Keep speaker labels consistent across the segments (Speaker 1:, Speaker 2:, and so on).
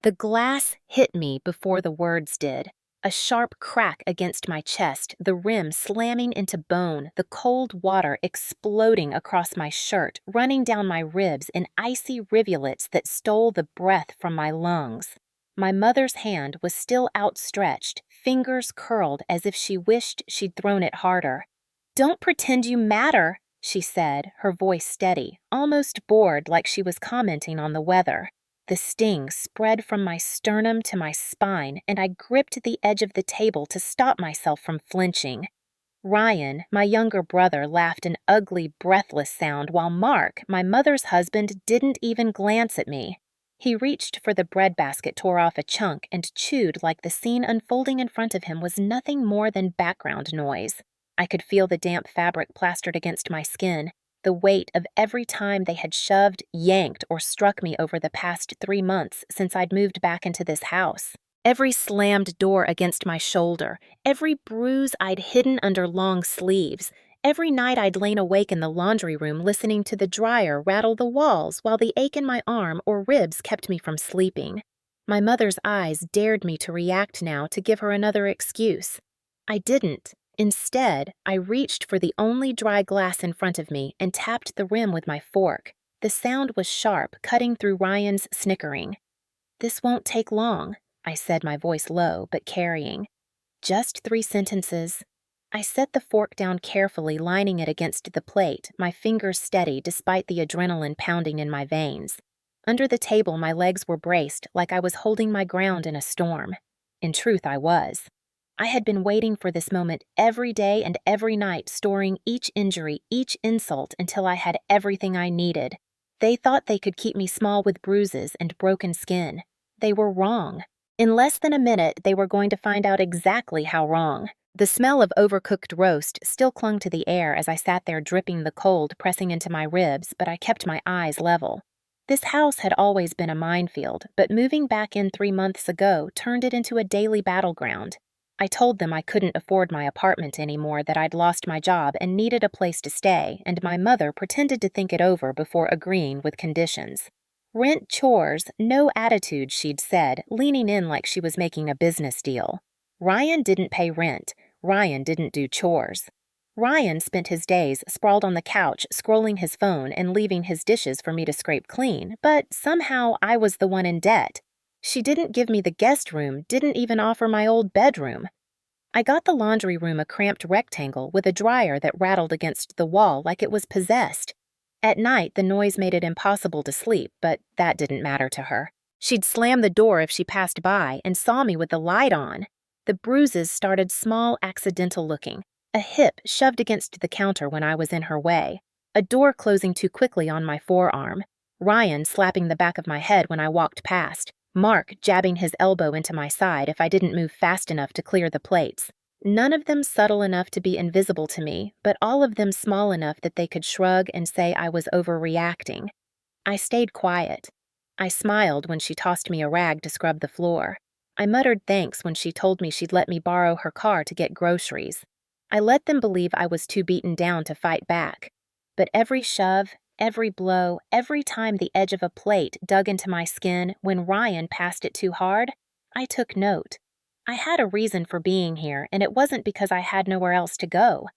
Speaker 1: The glass hit me before the words did. A sharp crack against my chest, the rim slamming into bone, the cold water exploding across my shirt, running down my ribs in icy rivulets that stole the breath from my lungs. My mother's hand was still outstretched, fingers curled as if she wished she'd thrown it harder. "Don't pretend you matter," she said, her voice steady, almost bored like she was commenting on the weather. The sting spread from my sternum to my spine, and I gripped the edge of the table to stop myself from flinching. Ryan, my younger brother, laughed an ugly, breathless sound, while Mark, my mother's husband, didn't even glance at me. He reached for the breadbasket, tore off a chunk, and chewed like the scene unfolding in front of him was nothing more than background noise. I could feel the damp fabric plastered against my skin, the weight of every time they had shoved, yanked, or struck me over the past 3 months since I'd moved back into this house. Every slammed door against my shoulder, every bruise I'd hidden under long sleeves, every night I'd lain awake in the laundry room listening to the dryer rattle the walls while the ache in my arm or ribs kept me from sleeping. My mother's eyes dared me to react now, to give her another excuse. I didn't. Instead, I reached for the only dry glass in front of me and tapped the rim with my fork. The sound was sharp, cutting through Ryan's snickering. "This won't take long," I said, my voice low but carrying. "Just 3 sentences." I set the fork down carefully, lining it against the plate, my fingers steady despite the adrenaline pounding in my veins. Under the table, my legs were braced like I was holding my ground in a storm. In truth, I was. I had been waiting for this moment every day and every night, storing each injury, each insult until I had everything I needed. They thought they could keep me small with bruises and broken skin. They were wrong. In less than a minute, they were going to find out exactly how wrong. The smell of overcooked roast still clung to the air as I sat there dripping the cold pressing into my ribs, but I kept my eyes level. This house had always been a minefield, but moving back in 3 months ago turned it into a daily battleground. I told them I couldn't afford my apartment anymore, that I'd lost my job and needed a place to stay, and my mother pretended to think it over before agreeing with conditions. "Rent, chores, no attitude," she'd said, leaning in like she was making a business deal. Ryan didn't pay rent. Ryan didn't do chores. Ryan spent his days sprawled on the couch, scrolling his phone and leaving his dishes for me to scrape clean, but somehow I was the one in debt. She didn't give me the guest room, didn't even offer my old bedroom. I got the laundry room a cramped rectangle with a dryer that rattled against the wall like it was possessed. At night, the noise made it impossible to sleep, but that didn't matter to her. She'd slam the door if she passed by and saw me with the light on. The bruises started small, accidental looking. A hip shoved against the counter when I was in her way. A door closing too quickly on my forearm. Ryan slapping the back of my head when I walked past. Mark jabbing his elbow into my side if I didn't move fast enough to clear the plates. None of them subtle enough to be invisible to me, but all of them small enough that they could shrug and say I was overreacting. I stayed quiet. I smiled when she tossed me a rag to scrub the floor. I muttered thanks when she told me she'd let me borrow her car to get groceries. I let them believe I was too beaten down to fight back. But every shove, every blow, every time the edge of a plate dug into my skin when Ryan passed it too hard, I took note. I had a reason for being here, and it wasn't because I had nowhere else to go.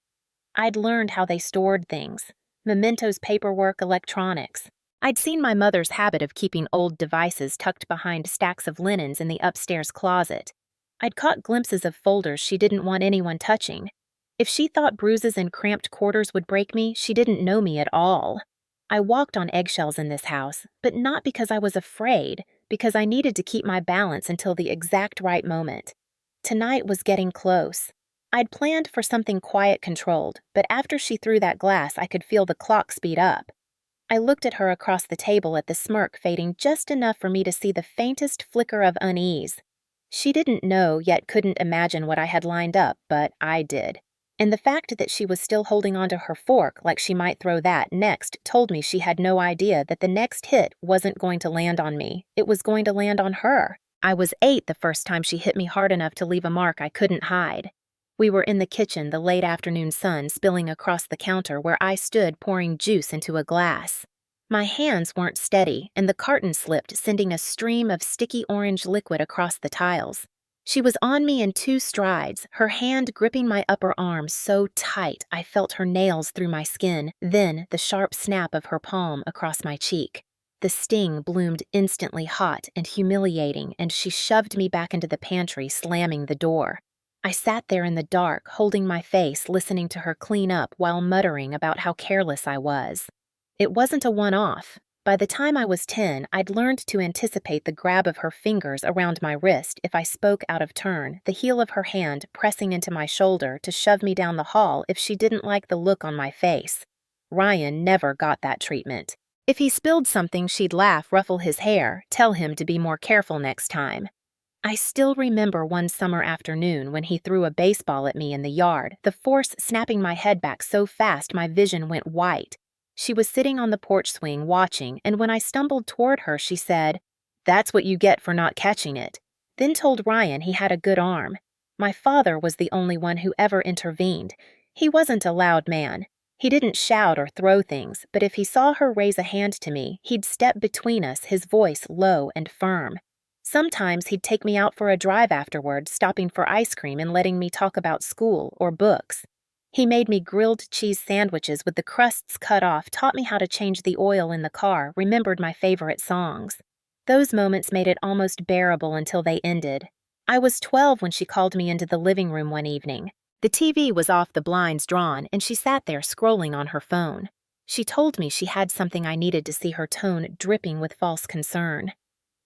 Speaker 1: I'd learned how they stored things. Mementos, paperwork, electronics. I'd seen my mother's habit of keeping old devices tucked behind stacks of linens in the upstairs closet. I'd caught glimpses of folders she didn't want anyone touching. If she thought bruises and cramped quarters would break me, she didn't know me at all. I walked on eggshells in this house, but not because I was afraid, because I needed to keep my balance until the exact right moment. Tonight was getting close. I'd planned for something quiet, controlled, but after she threw that glass, I could feel the clock speed up. I looked at her across the table, at the smirk fading just enough for me to see the faintest flicker of unease. She didn't know, yet couldn't imagine what I had lined up, but I did. And the fact that she was still holding onto her fork like she might throw that next told me she had no idea that the next hit wasn't going to land on me. It was going to land on her. I was 8 the first time she hit me hard enough to leave a mark I couldn't hide. We were in the kitchen, the late afternoon sun spilling across the counter where I stood pouring juice into a glass. My hands weren't steady, and the carton slipped, sending a stream of sticky orange liquid across the tiles. She was on me in 2 strides, her hand gripping my upper arm so tight I felt her nails through my skin, then the sharp snap of her palm across my cheek. The sting bloomed instantly hot and humiliating, and she shoved me back into the pantry, slamming the door. I sat there in the dark, holding my face, listening to her clean up while muttering about how careless I was. It wasn't a one-off. By the time I was 10, I'd learned to anticipate the grab of her fingers around my wrist if I spoke out of turn, the heel of her hand pressing into my shoulder to shove me down the hall if she didn't like the look on my face. Ryan never got that treatment. If he spilled something, she'd laugh, ruffle his hair, tell him to be more careful next time. I still remember one summer afternoon when he threw a baseball at me in the yard, the force snapping my head back so fast my vision went white. She was sitting on the porch swing watching, and when I stumbled toward her, she said, "That's what you get for not catching it," then told Ryan he had a good arm. My father was the only one who ever intervened. He wasn't a loud man. He didn't shout or throw things, but if he saw her raise a hand to me, he'd step between us, his voice low and firm. Sometimes he'd take me out for a drive afterward, stopping for ice cream and letting me talk about school or books. He made me grilled cheese sandwiches with the crusts cut off, taught me how to change the oil in the car, remembered my favorite songs. Those moments made it almost bearable until they ended. I was 12 when she called me into the living room one evening. The TV was off, the blinds drawn, and she sat there scrolling on her phone. She told me she had something I needed to see, her tone dripping with false concern.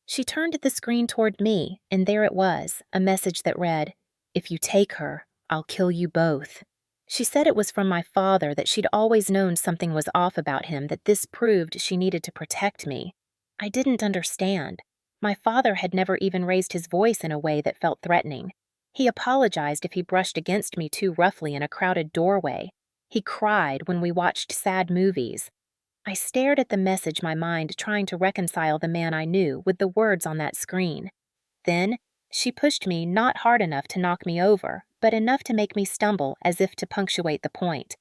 Speaker 1: She turned the screen toward me, and there it was, a message that read, "If you take her, I'll kill you both." She said it was from my father, that she'd always known something was off about him, that this proved she needed to protect me. I didn't understand. My father had never even raised his voice in a way that felt threatening. He apologized if he brushed against me too roughly in a crowded doorway. He cried when we watched sad movies. I stared at the message, my mind trying to reconcile the man I knew with the words on that screen. Then, she pushed me not hard enough to knock me over, but enough to make me stumble as if to punctuate the point.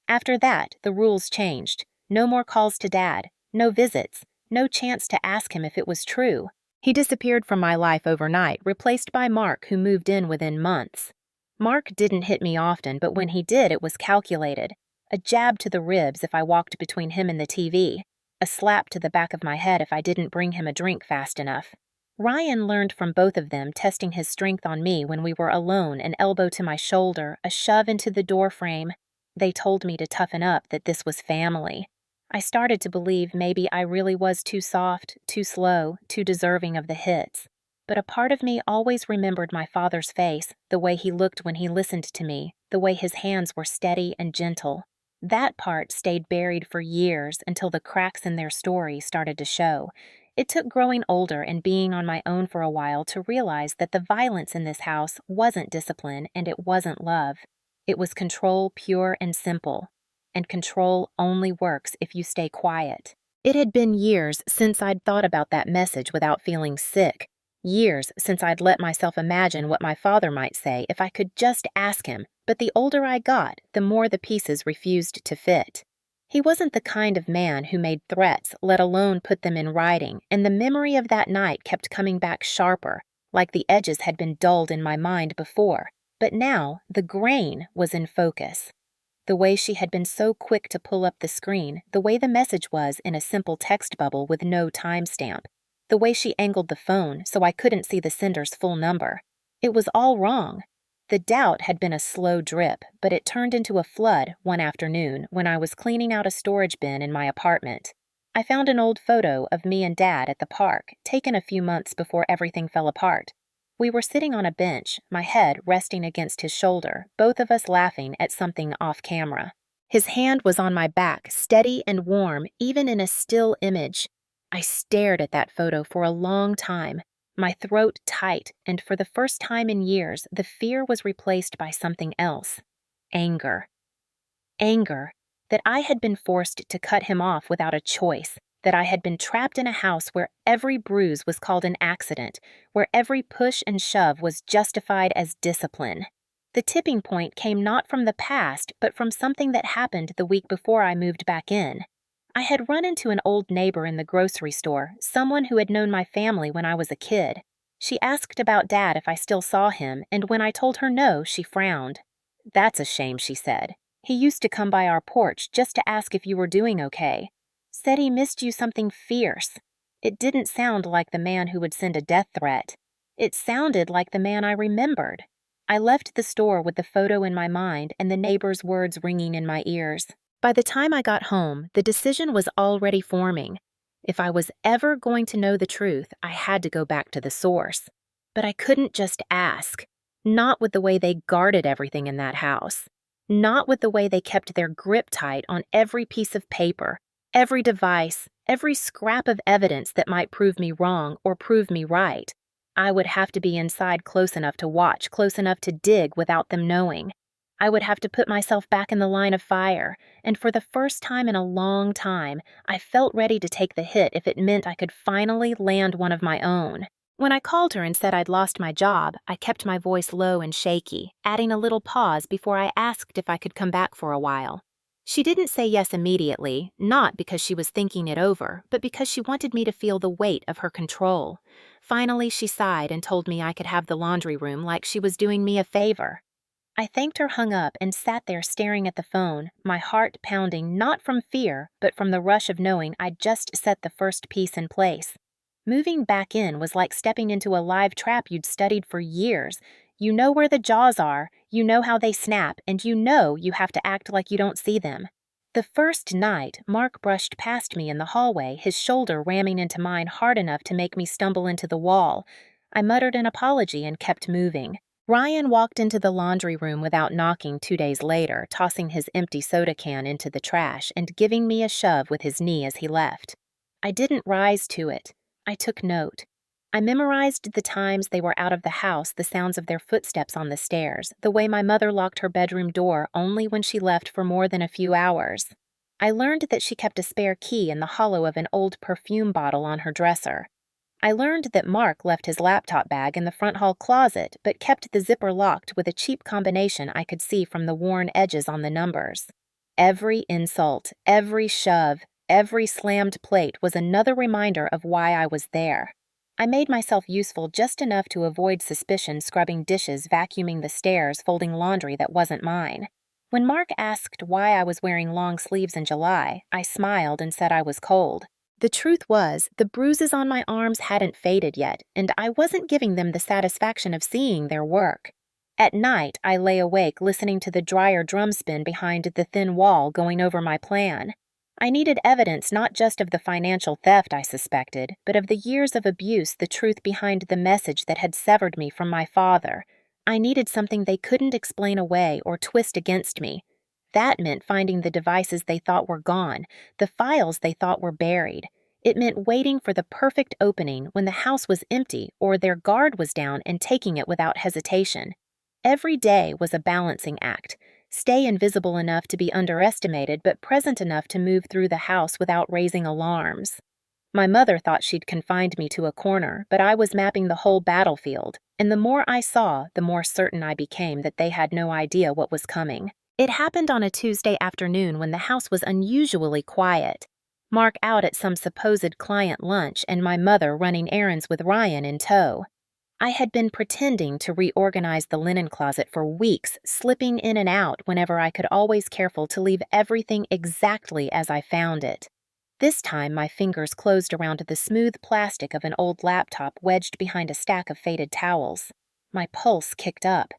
Speaker 1: After that, the rules changed. No more calls to Dad, no visits, no chance to ask him if it was true. He disappeared from my life overnight, replaced by Mark, who moved in within months. Mark didn't hit me often, but when he did, it was calculated. A jab to the ribs if I walked between him and the TV. A slap to the back of my head if I didn't bring him a drink fast enough. Ryan learned from both of them, testing his strength on me when we were alone, an elbow to my shoulder, a shove into the doorframe. They told me to toughen up, that this was family. I started to believe maybe I really was too soft, too slow, too deserving of the hits. But a part of me always remembered my father's face, the way he looked when he listened to me, the way his hands were steady and gentle. That part stayed buried for years until the cracks in their story started to show. It took growing older and being on my own for a while to realize that the violence in this house wasn't discipline and it wasn't love. It was control, pure and simple. And control only works if you stay quiet. It had been years since I'd thought about that message without feeling sick. Years since I'd let myself imagine what my father might say if I could just ask him, but the older I got, the more the pieces refused to fit. He wasn't the kind of man who made threats, let alone put them in writing, and the memory of that night kept coming back sharper, like the edges had been dulled in my mind before. But now, the grain was in focus. The way she had been so quick to pull up the screen, the way the message was in a simple text bubble with no timestamp, the way she angled the phone so I couldn't see the sender's full number. It was all wrong. The doubt had been a slow drip, but it turned into a flood one afternoon when I was cleaning out a storage bin in my apartment. I found an old photo of me and Dad at the park, taken a few months before everything fell apart. We were sitting on a bench, my head resting against his shoulder, both of us laughing at something off camera. His hand was on my back, steady and warm, even in a still image. I stared at that photo for a long time, my throat tight, and for the first time in years, the fear was replaced by something else. Anger. Anger that I had been forced to cut him off without a choice, that I had been trapped in a house where every bruise was called an accident, where every push and shove was justified as discipline. The tipping point came not from the past, but from something that happened the week before I moved back in. I had run into an old neighbor in the grocery store, someone who had known my family when I was a kid. She asked about Dad if I still saw him, and when I told her no, she frowned. "That's a shame," she said. "He used to come by our porch just to ask if you were doing okay. Said he missed you something fierce." It didn't sound like the man who would send a death threat. It sounded like the man I remembered. I left the store with the photo in my mind and the neighbor's words ringing in my ears. By the time I got home, the decision was already forming. If I was ever going to know the truth, I had to go back to the source. But I couldn't just ask. Not with the way they guarded everything in that house. Not with the way they kept their grip tight on every piece of paper, every device, every scrap of evidence that might prove me wrong or prove me right. I would have to be inside close enough to watch, close enough to dig without them knowing. I would have to put myself back in the line of fire, and for the first time in a long time, I felt ready to take the hit if it meant I could finally land one of my own. When I called her and said I'd lost my job, I kept my voice low and shaky, adding a little pause before I asked if I could come back for a while. She didn't say yes immediately, not because she was thinking it over, but because she wanted me to feel the weight of her control. Finally, she sighed and told me I could have the laundry room like she was doing me a favor. I thanked her, hung up, and sat there staring at the phone, my heart pounding not from fear, but from the rush of knowing I'd just set the first piece in place. Moving back in was like stepping into a live trap you'd studied for years. You know where the jaws are, you know how they snap, and you know you have to act like you don't see them. The first night, Mark brushed past me in the hallway, his shoulder ramming into mine hard enough to make me stumble into the wall. I muttered an apology and kept moving. Ryan walked into the laundry room without knocking 2 days later, tossing his empty soda can into the trash and giving me a shove with his knee as he left. I didn't rise to it. I took note. I memorized the times they were out of the house, the sounds of their footsteps on the stairs, the way my mother locked her bedroom door only when she left for more than a few hours. I learned that she kept a spare key in the hollow of an old perfume bottle on her dresser. I learned that Mark left his laptop bag in the front hall closet, but kept the zipper locked with a cheap combination I could see from the worn edges on the numbers. Every insult, every shove, every slammed plate was another reminder of why I was there. I made myself useful just enough to avoid suspicion, scrubbing dishes, vacuuming the stairs, folding laundry that wasn't mine. When Mark asked why I was wearing long sleeves in July, I smiled and said I was cold. The truth was, the bruises on my arms hadn't faded yet, and I wasn't giving them the satisfaction of seeing their work. At night, I lay awake listening to the dryer drum spin behind the thin wall going over my plan. I needed evidence not just of the financial theft I suspected, but of the years of abuse, the truth behind the message that had severed me from my father. I needed something they couldn't explain away or twist against me. That meant finding the devices they thought were gone, the files they thought were buried. It meant waiting for the perfect opening when the house was empty or their guard was down and taking it without hesitation. Every day was a balancing act. Stay invisible enough to be underestimated but present enough to move through the house without raising alarms. My mother thought she'd confined me to a corner, but I was mapping the whole battlefield, and the more I saw, the more certain I became that they had no idea what was coming. It happened on a Tuesday afternoon when the house was unusually quiet. Mark out at some supposed client lunch and my mother running errands with Ryan in tow. I had been pretending to reorganize the linen closet for weeks, slipping in and out whenever I could, always careful to leave everything exactly as I found it. This time my fingers closed around the smooth plastic of an old laptop wedged behind a stack of faded towels. My pulse kicked up.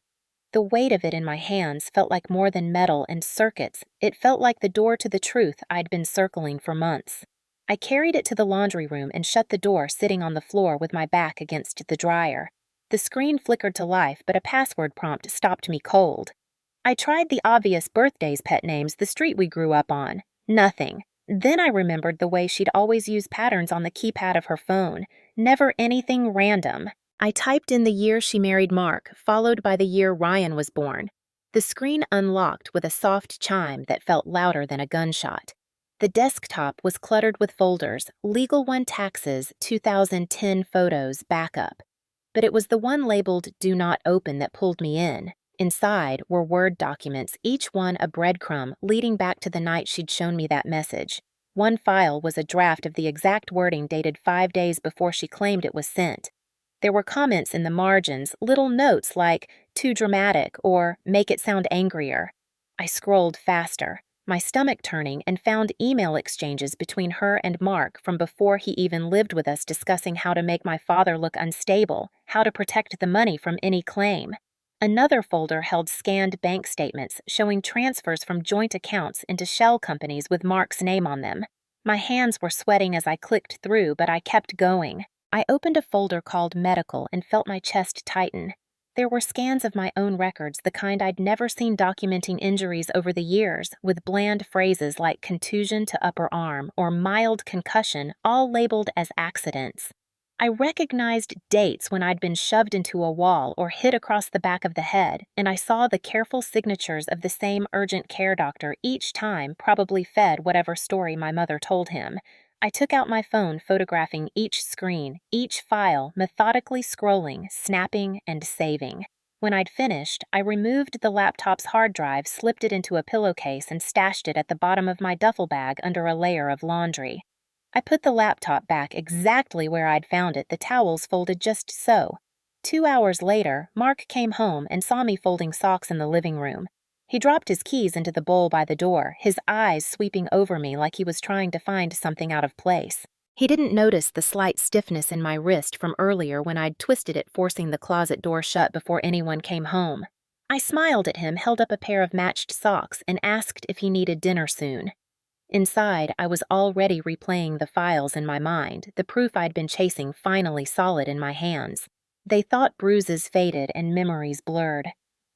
Speaker 1: The weight of it in my hands felt like more than metal and circuits. It felt like the door to the truth I'd been circling for months. I carried it to the laundry room and shut the door, sitting on the floor with my back against the dryer. The screen flickered to life, but a password prompt stopped me cold. I tried the obvious birthdays, pet names, the street we grew up on. Nothing. Then I remembered the way she'd always use patterns on the keypad of her phone. Never anything random. I typed in the year she married Mark, followed by the year Ryan was born. The screen unlocked with a soft chime that felt louder than a gunshot. The desktop was cluttered with folders, Legal One Taxes, 2010 Photos, Backup. But it was the one labeled Do Not Open that pulled me in. Inside were Word documents, each one a breadcrumb leading back to the night she'd shown me that message. One file was a draft of the exact wording dated 5 days before she claimed it was sent. There were comments in the margins, little notes like, "too dramatic," or "make it sound angrier." I scrolled faster, my stomach turning, and found email exchanges between her and Mark from before he even lived with us discussing how to make my father look unstable, how to protect the money from any claim. Another folder held scanned bank statements showing transfers from joint accounts into shell companies with Mark's name on them. My hands were sweating as I clicked through, but I kept going. I opened a folder called Medical and felt my chest tighten. There were scans of my own records, the kind I'd never seen documenting injuries over the years, with bland phrases like contusion to upper arm or mild concussion, all labeled as accidents. I recognized dates when I'd been shoved into a wall or hit across the back of the head, and I saw the careful signatures of the same urgent care doctor each time, probably fed whatever story my mother told him. I took out my phone, photographing each screen, each file, methodically scrolling, snapping, and saving. When I'd finished, I removed the laptop's hard drive, slipped it into a pillowcase, and stashed it at the bottom of my duffel bag under a layer of laundry. I put the laptop back exactly where I'd found it, the towels folded just so. 2 hours later, Mark came home and saw me folding socks in the living room. He dropped his keys into the bowl by the door, his eyes sweeping over me like he was trying to find something out of place. He didn't notice the slight stiffness in my wrist from earlier when I'd twisted it, forcing the closet door shut before anyone came home. I smiled at him, held up a pair of matched socks, and asked if he needed dinner soon. Inside, I was already replaying the files in my mind, the proof I'd been chasing finally solid in my hands. They thought bruises faded and memories blurred.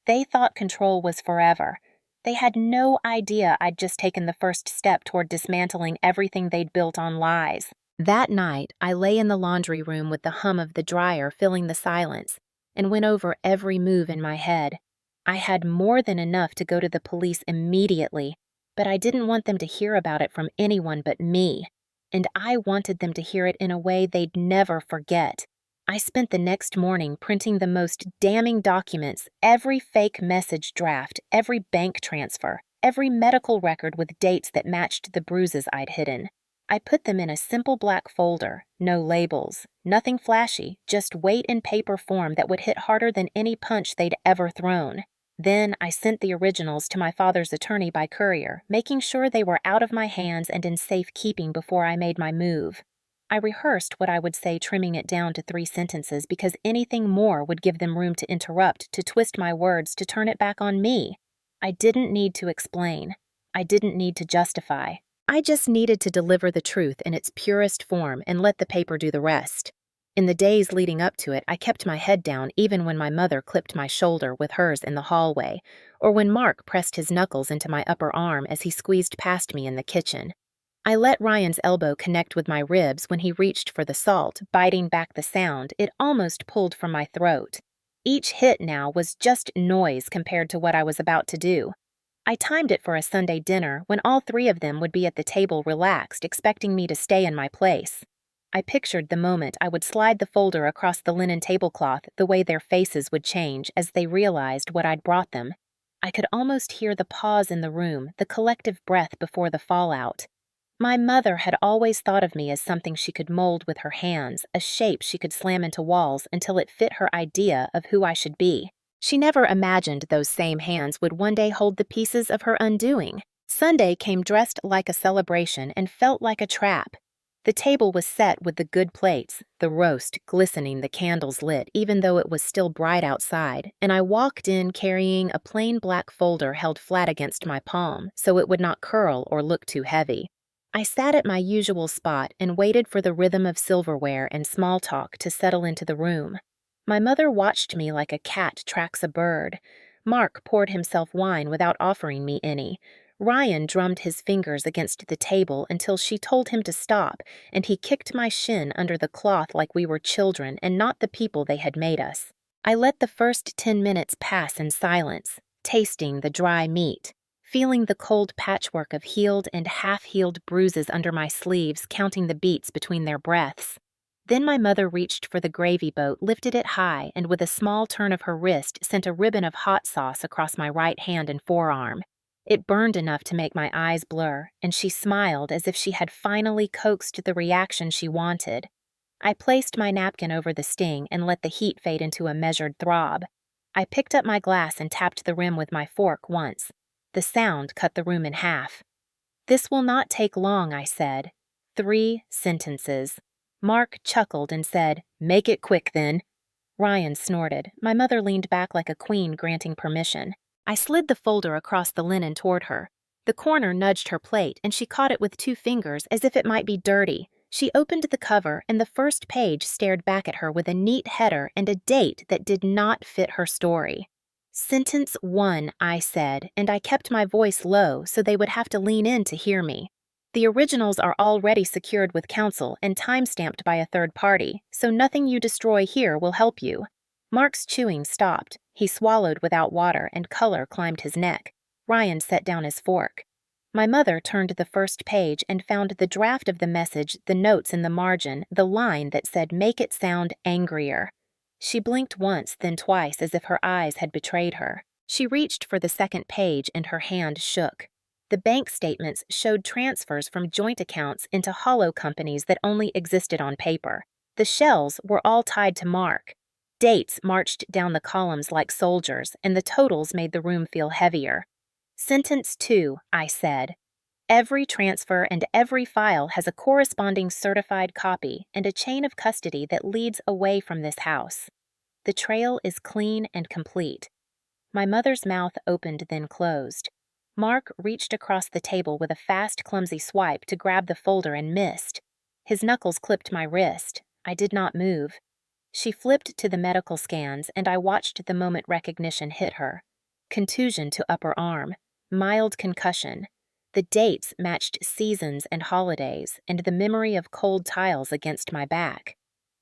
Speaker 1: They thought control was forever. They had no idea I'd just taken the first step toward dismantling everything they'd built on lies. That night, I lay in the laundry room with the hum of the dryer filling the silence, and went over every move in my head. I had more than enough to go to the police immediately, but I didn't want them to hear about it from anyone but me, and I wanted them to hear it in a way they'd never forget. I spent the next morning printing the most damning documents, every fake message draft, every bank transfer, every medical record with dates that matched the bruises I'd hidden. I put them in a simple black folder, no labels, nothing flashy, just weight in paper form that would hit harder than any punch they'd ever thrown. Then I sent the originals to my father's attorney by courier, making sure they were out of my hands and in safe keeping before I made my move. I rehearsed what I would say, trimming it down to 3 sentences because anything more would give them room to interrupt, to twist my words, to turn it back on me. I didn't need to explain. I didn't need to justify. I just needed to deliver the truth in its purest form and let the paper do the rest. In the days leading up to it, I kept my head down even when my mother clipped my shoulder with hers in the hallway, or when Mark pressed his knuckles into my upper arm as he squeezed past me in the kitchen. I let Ryan's elbow connect with my ribs when he reached for the salt, biting back the sound it almost pulled from my throat. Each hit now was just noise compared to what I was about to do. I timed it for a Sunday dinner when all 3 of them would be at the table relaxed, expecting me to stay in my place. I pictured the moment I would slide the folder across the linen tablecloth, the way their faces would change as they realized what I'd brought them. I could almost hear the pause in the room, the collective breath before the fallout. My mother had always thought of me as something she could mold with her hands, a shape she could slam into walls until it fit her idea of who I should be. She never imagined those same hands would one day hold the pieces of her undoing. Sunday came dressed like a celebration and felt like a trap. The table was set with the good plates, the roast glistening, the candles lit even though it was still bright outside, and I walked in carrying a plain black folder held flat against my palm so it would not curl or look too heavy. I sat at my usual spot and waited for the rhythm of silverware and small talk to settle into the room. My mother watched me like a cat tracks a bird. Mark poured himself wine without offering me any. Ryan drummed his fingers against the table until she told him to stop, and he kicked my shin under the cloth like we were children and not the people they had made us. I let the first 10 minutes pass in silence, tasting the dry meat, feeling the cold patchwork of healed and half-healed bruises under my sleeves, counting the beats between their breaths. Then my mother reached for the gravy boat, lifted it high, and with a small turn of her wrist sent a ribbon of hot sauce across my right hand and forearm. It burned enough to make my eyes blur, and she smiled as if she had finally coaxed the reaction she wanted. I placed my napkin over the sting and let the heat fade into a measured throb. I picked up my glass and tapped the rim with my fork once. The sound cut the room in half. "This will not take long," I said. 3 sentences. Mark chuckled and said, "Make it quick, then." Ryan snorted. My mother leaned back like a queen granting permission. I slid the folder across the linen toward her. The corner nudged her plate, and she caught it with 2 fingers as if it might be dirty. She opened the cover, and the first page stared back at her with a neat header and a date that did not fit her story. "Sentence 1, I said, and I kept my voice low so they would have to lean in to hear me. The originals are already secured with counsel and time-stamped by a third party, so nothing you destroy here will help you." Mark's chewing stopped. He swallowed without water, and color climbed his neck. Ryan set down his fork. My mother turned to the first page and found the draft of the message, the notes in the margin, the line that said, "Make it sound angrier." She blinked once, then twice, as if her eyes had betrayed her. She reached for the second page, and her hand shook. The bank statements showed transfers from joint accounts into hollow companies that only existed on paper. The shells were all tied to Mark. Dates marched down the columns like soldiers, and the totals made the room feel heavier. "Sentence 2, I said. Every transfer and every file has a corresponding certified copy and a chain of custody that leads away from this house. The trail is clean and complete." My mother's mouth opened then closed. Mark reached across the table with a fast, clumsy swipe to grab the folder and missed. His knuckles clipped my wrist. I did not move. She flipped to the medical scans, and I watched the moment recognition hit her. Contusion to upper arm. Mild concussion. The dates matched seasons and holidays, and the memory of cold tiles against my back.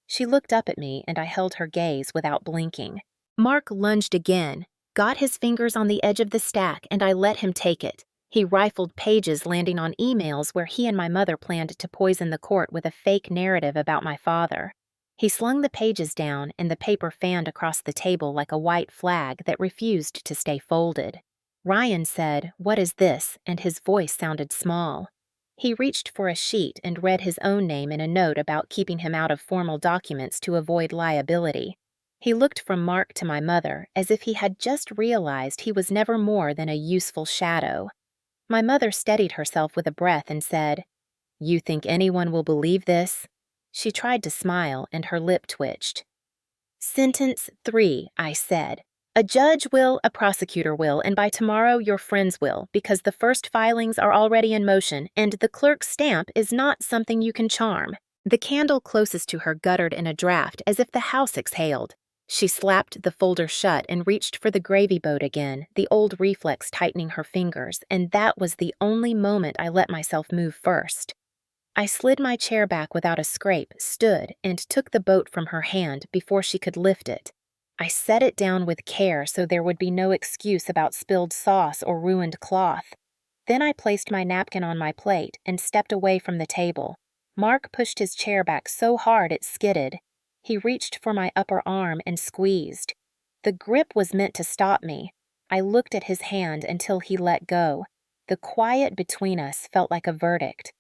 Speaker 1: She looked up at me, and I held her gaze without blinking. Mark lunged again, got his fingers on the edge of the stack, and I let him take it. He rifled pages, landing on emails where he and my mother planned to poison the court with a fake narrative about my father. He slung the pages down, and the paper fanned across the table like a white flag that refused to stay folded. Ryan said, "What is this?" and his voice sounded small. He reached for a sheet and read his own name in a note about keeping him out of formal documents to avoid liability. He looked from Mark to my mother as if he had just realized he was never more than a useful shadow. My mother steadied herself with a breath and said, "You think anyone will believe this?" She tried to smile, and her lip twitched. "Sentence 3, I said. A judge will, a prosecutor will, and by tomorrow your friends will, because the first filings are already in motion, and the clerk's stamp is not something you can charm." The candle closest to her guttered in a draft as if the house exhaled. She slapped the folder shut and reached for the gravy boat again, the old reflex tightening her fingers, and that was the only moment I let myself move first. I slid my chair back without a scrape, stood, and took the boat from her hand before she could lift it. I set it down with care so there would be no excuse about spilled sauce or ruined cloth. Then I placed my napkin on my plate and stepped away from the table. Mark pushed his chair back so hard it skidded. He reached for my upper arm and squeezed. The grip was meant to stop me. I looked at his hand until he let go. The quiet between us felt like a verdict.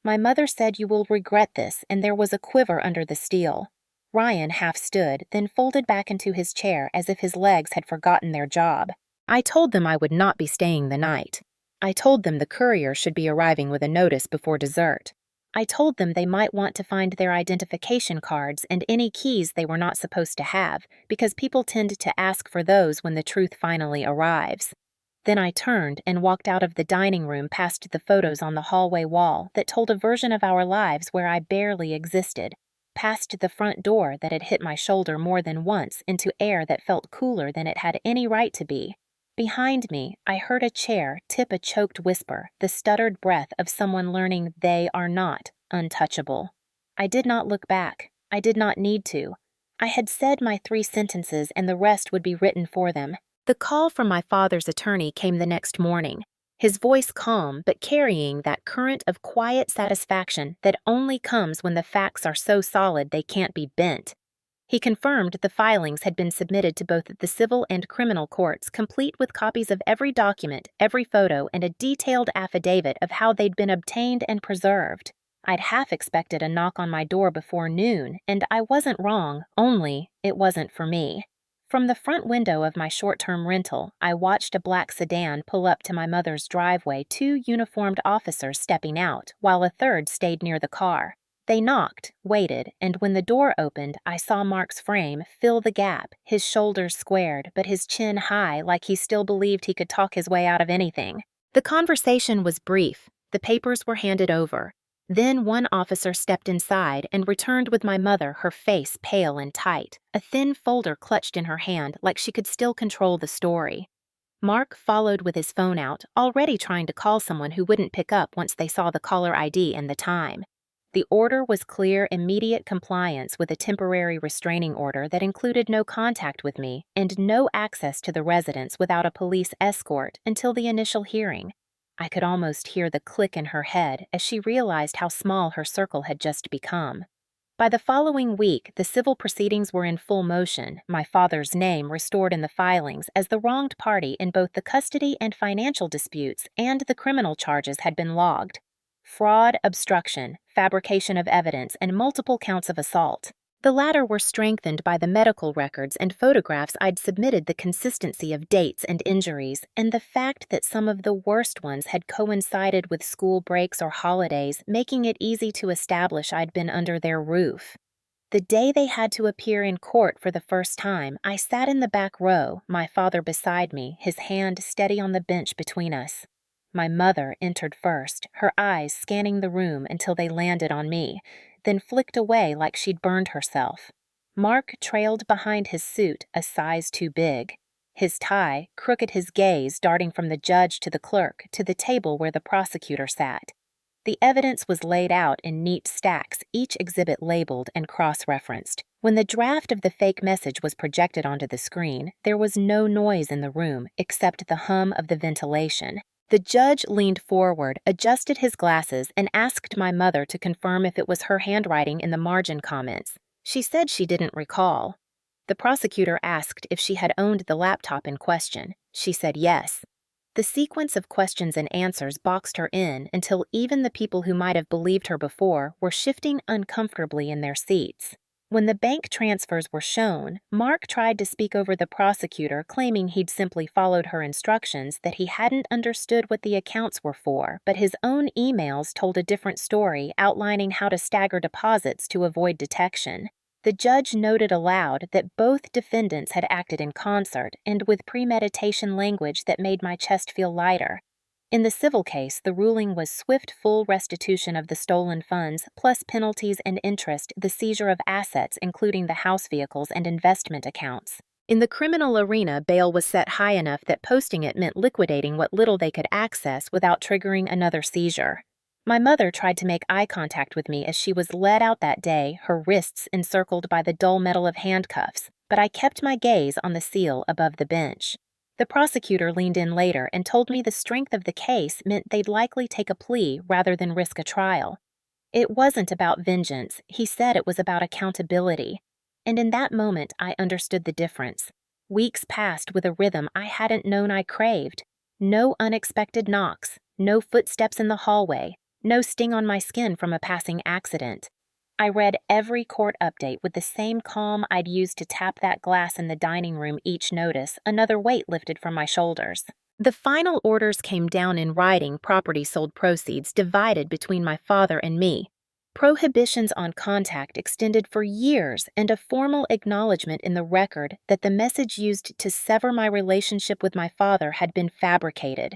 Speaker 1: My mother said, "You will regret this," and there was a quiver under the steel. Ryan half stood, then folded back into his chair as if his legs had forgotten their job. I told them I would not be staying the night. I told them the courier should be arriving with a notice before dessert. I told them they might want to find their identification cards and any keys they were not supposed to have, because people tend to ask for those when the truth finally arrives. Then I turned and walked out of the dining room past the photos on the hallway wall that told a version of our lives where I barely existed, past the front door that had hit my shoulder more than once into air that felt cooler than it had any right to be. Behind me, I heard a chair tip a choked whisper, the stuttered breath of someone learning they are not untouchable. I did not look back. I did not need to. I had said my 3 sentences and the rest would be written for them. The call from my father's attorney came the next morning, his voice calm but carrying that current of quiet satisfaction that only comes when the facts are so solid they can't be bent. He confirmed the filings had been submitted to both the civil and criminal courts, complete with copies of every document, every photo, and a detailed affidavit of how they'd been obtained and preserved. I'd half expected a knock on my door before noon, and I wasn't wrong, only it wasn't for me. From the front window of my short-term rental, I watched a black sedan pull up to my mother's driveway, two uniformed officers stepping out, while a third stayed near the car. They knocked, waited, and when the door opened, I saw Mark's frame fill the gap, his shoulders squared, but his chin high like he still believed he could talk his way out of anything. The conversation was brief. The papers were handed over. Then one officer stepped inside and returned with my mother, her face pale and tight, a thin folder clutched in her hand like she could still control the story. Mark followed with his phone out, already trying to call someone who wouldn't pick up once they saw the caller ID and the time. The order was clear, immediate compliance with a temporary restraining order that included no contact with me and no access to the residence without a police escort until the initial hearing. I could almost hear the click in her head as she realized how small her circle had just become. By the following week, the civil proceedings were in full motion, my father's name restored in the filings as the wronged party in both the custody and financial disputes, and the criminal charges had been logged. Fraud, obstruction, fabrication of evidence, and multiple counts of assault. The latter were strengthened by the medical records and photographs I'd submitted, the consistency of dates and injuries, and the fact that some of the worst ones had coincided with school breaks or holidays, making it easy to establish I'd been under their roof. The day they had to appear in court for the first time, I sat in the back row, my father beside me, his hand steady on the bench between us. My mother entered first, her eyes scanning the room until they landed on me, then flicked away like she'd burned herself. Mark trailed behind his suit, a size too big. His tie crooked his gaze, darting from the judge to the clerk to the table where the prosecutor sat. The evidence was laid out in neat stacks, each exhibit labeled and cross-referenced. When the draft of the fake message was projected onto the screen, there was no noise in the room except the hum of the ventilation. The judge leaned forward, adjusted his glasses, and asked my mother to confirm if it was her handwriting in the margin comments. She said she didn't recall. The prosecutor asked if she had owned the laptop in question. She said yes. The sequence of questions and answers boxed her in until even the people who might have believed her before were shifting uncomfortably in their seats. When the bank transfers were shown, Mark tried to speak over the prosecutor, claiming he'd simply followed her instructions, that he hadn't understood what the accounts were for, but his own emails told a different story, outlining how to stagger deposits to avoid detection. The judge noted aloud that both defendants had acted in concert and with premeditation language that made my chest feel lighter. In the civil case, the ruling was swift full restitution of the stolen funds, plus penalties and interest, the seizure of assets including the house vehicles and investment accounts. In the criminal arena, bail was set high enough that posting it meant liquidating what little they could access without triggering another seizure. My mother tried to make eye contact with me as she was led out that day, her wrists encircled by the dull metal of handcuffs, but I kept my gaze on the seal above the bench. The prosecutor leaned in later and told me the strength of the case meant they'd likely take a plea rather than risk a trial. It wasn't about vengeance, he said it was about accountability. And in that moment, I understood the difference. Weeks passed with a rhythm I hadn't known I craved. No unexpected knocks, no footsteps in the hallway, no sting on my skin from a passing accident. I read every court update with the same calm I'd used to tap that glass in the dining room each notice, another weight lifted from my shoulders. The final orders came down in writing, property sold proceeds divided between my father and me. Prohibitions on contact extended for years, and a formal acknowledgement in the record that the message used to sever my relationship with my father had been fabricated.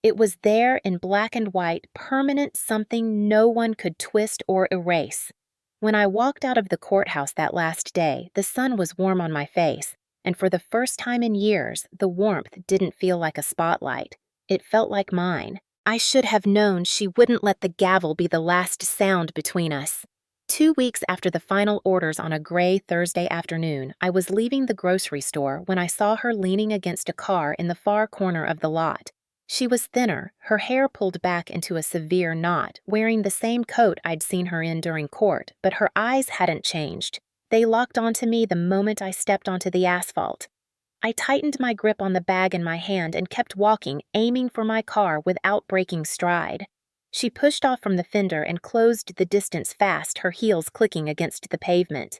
Speaker 1: It was there in black and white, permanent, something no one could twist or erase. When I walked out of the courthouse that last day, the sun was warm on my face, and for the first time in years, the warmth didn't feel like a spotlight. It felt like mine. I should have known she wouldn't let the gavel be the last sound between us. 2 weeks after the final orders on a gray Thursday afternoon, I was leaving the grocery store when I saw her leaning against a car in the far corner of the lot. She was thinner, her hair pulled back into a severe knot, wearing the same coat I'd seen her in during court, but her eyes hadn't changed. They locked onto me the moment I stepped onto the asphalt. I tightened my grip on the bag in my hand and kept walking, aiming for my car without breaking stride. She pushed off from the fender and closed the distance fast, her heels clicking against the pavement.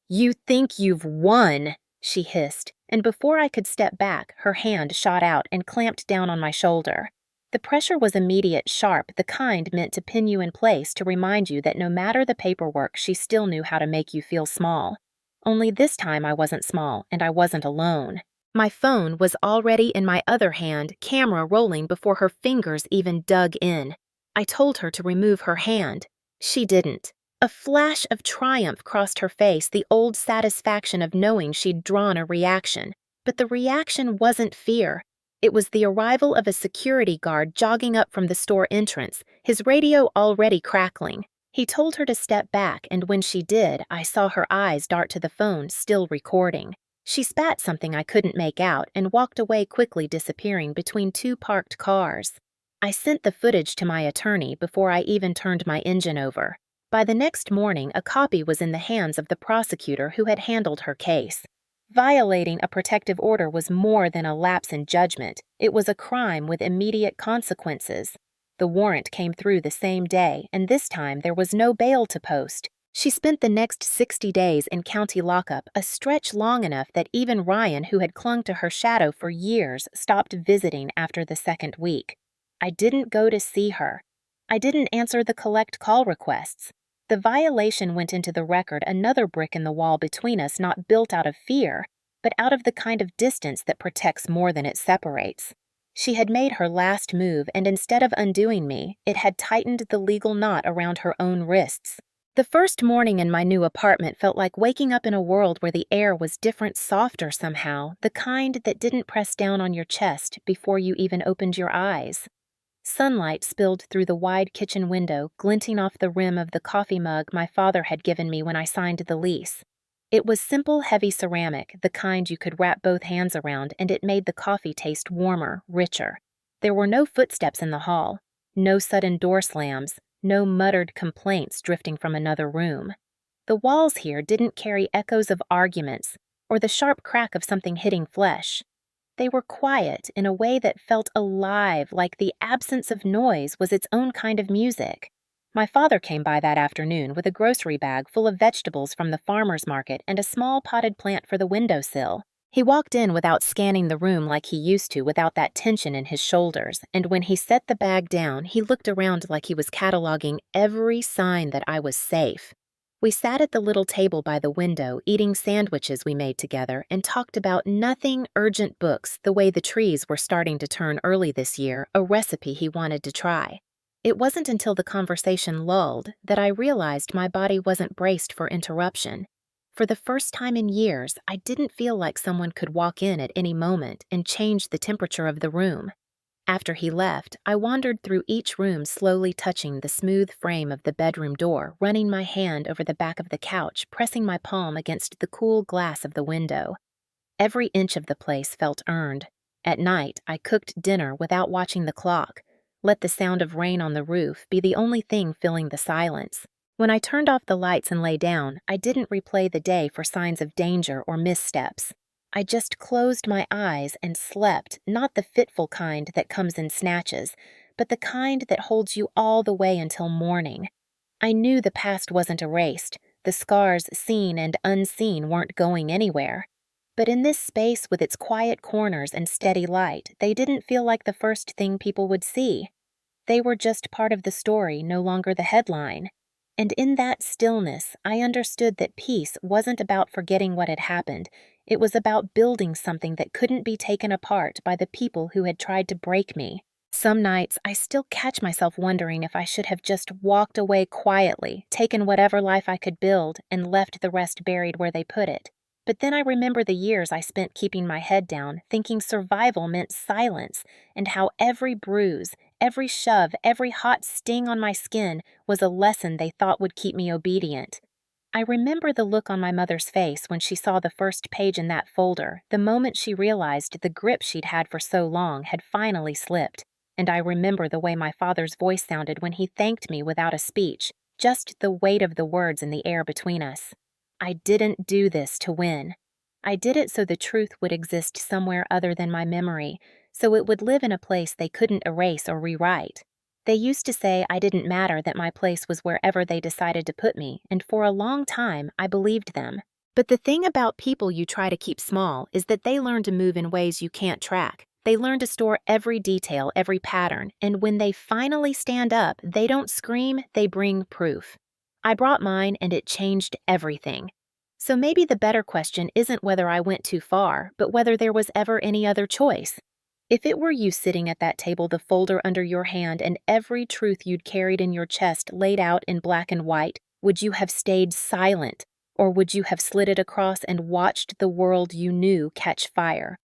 Speaker 1: "You think you've won," she hissed, and before I could step back, her hand shot out and clamped down on my shoulder. The pressure was immediate, sharp, the kind meant to pin you in place to remind you that no matter the paperwork, she still knew how to make you feel small. Only this time I wasn't small, and I wasn't alone. My phone was already in my other hand, camera rolling before her fingers even dug in. I told her to remove her hand. She didn't. A flash of triumph crossed her face, the old satisfaction of knowing she'd drawn a reaction. But the reaction wasn't fear. It was the arrival of a security guard jogging up from the store entrance, his radio already crackling. He told her to step back, and when she did, I saw her eyes dart to the phone, still recording. She spat something I couldn't make out and walked away, quickly disappearing between two parked cars. I sent the footage to my attorney before I even turned my engine over. By the next morning, a copy was in the hands of the prosecutor who had handled her case. Violating a protective order was more than a lapse in judgment. It was a crime with immediate consequences. The warrant came through the same day, and this time there was no bail to post. She spent the next 60 days in county lockup, a stretch long enough that even Ryan, who had clung to her shadow for years, stopped visiting after the second week. I didn't go to see her. I didn't answer the collect call requests. The violation went into the record, another brick in the wall between us, not built out of fear, but out of the kind of distance that protects more than it separates. She had made her last move, and instead of undoing me, it had tightened the legal knot around her own wrists. The first morning in my new apartment felt like waking up in a world where the air was different, softer somehow, the kind that didn't press down on your chest before you even opened your eyes. Sunlight spilled through the wide kitchen window, glinting off the rim of the coffee mug my father had given me when I signed the lease. It was simple, heavy ceramic, the kind you could wrap both hands around, and it made the coffee taste warmer, richer. There were no footsteps in the hall, no sudden door slams, no muttered complaints drifting from another room. The walls here didn't carry echoes of arguments or the sharp crack of something hitting flesh. They were quiet in a way that felt alive, like the absence of noise was its own kind of music. My father came by that afternoon with a grocery bag full of vegetables from the farmer's market and a small potted plant for the windowsill. He walked in without scanning the room like he used to, without that tension in his shoulders, and when he set the bag down, he looked around like he was cataloging every sign that I was safe. We sat at the little table by the window, eating sandwiches we made together, and talked about nothing urgent books, the way the trees were starting to turn early this year, a recipe he wanted to try. It wasn't until the conversation lulled that I realized my body wasn't braced for interruption. For the first time in years, I didn't feel like someone could walk in at any moment and change the temperature of the room. After he left, I wandered through each room, slowly touching the smooth frame of the bedroom door, running my hand over the back of the couch, pressing my palm against the cool glass of the window. Every inch of the place felt earned. At night, I cooked dinner without watching the clock. Let the sound of rain on the roof be the only thing filling the silence. When I turned off the lights and lay down, I didn't replay the day for signs of danger or missteps. I just closed my eyes and slept, not the fitful kind that comes in snatches, but the kind that holds you all the way until morning. I knew the past wasn't erased. The scars, seen and unseen, weren't going anywhere. But in this space with its quiet corners and steady light, they didn't feel like the first thing people would see. They were just part of the story, no longer the headline. And in that stillness, I understood that peace wasn't about forgetting what had happened. It was about building something that couldn't be taken apart by the people who had tried to break me. Some nights, I still catch myself wondering if I should have just walked away quietly, taken whatever life I could build, and left the rest buried where they put it. But then I remember the years I spent keeping my head down, thinking survival meant silence, and how every bruise, every shove, every hot sting on my skin was a lesson they thought would keep me obedient. I remember the look on my mother's face when she saw the first page in that folder, the moment she realized the grip she'd had for so long had finally slipped. And I remember the way my father's voice sounded when he thanked me without a speech, just the weight of the words in the air between us. I didn't do this to win. I did it so the truth would exist somewhere other than my memory, so it would live in a place they couldn't erase or rewrite. They used to say I didn't matter, that my place was wherever they decided to put me, and for a long time I believed them. But the thing about people you try to keep small is that they learn to move in ways you can't track. They learn to store every detail, every pattern, and when they finally stand up, they don't scream, they bring proof. I brought mine, and it changed everything. So maybe the better question isn't whether I went too far, but whether there was ever any other choice. If it were you sitting at that table, the folder under your hand, and every truth you'd carried in your chest laid out in black and white, would you have stayed silent? Or would you have slid it across and watched the world you knew catch fire?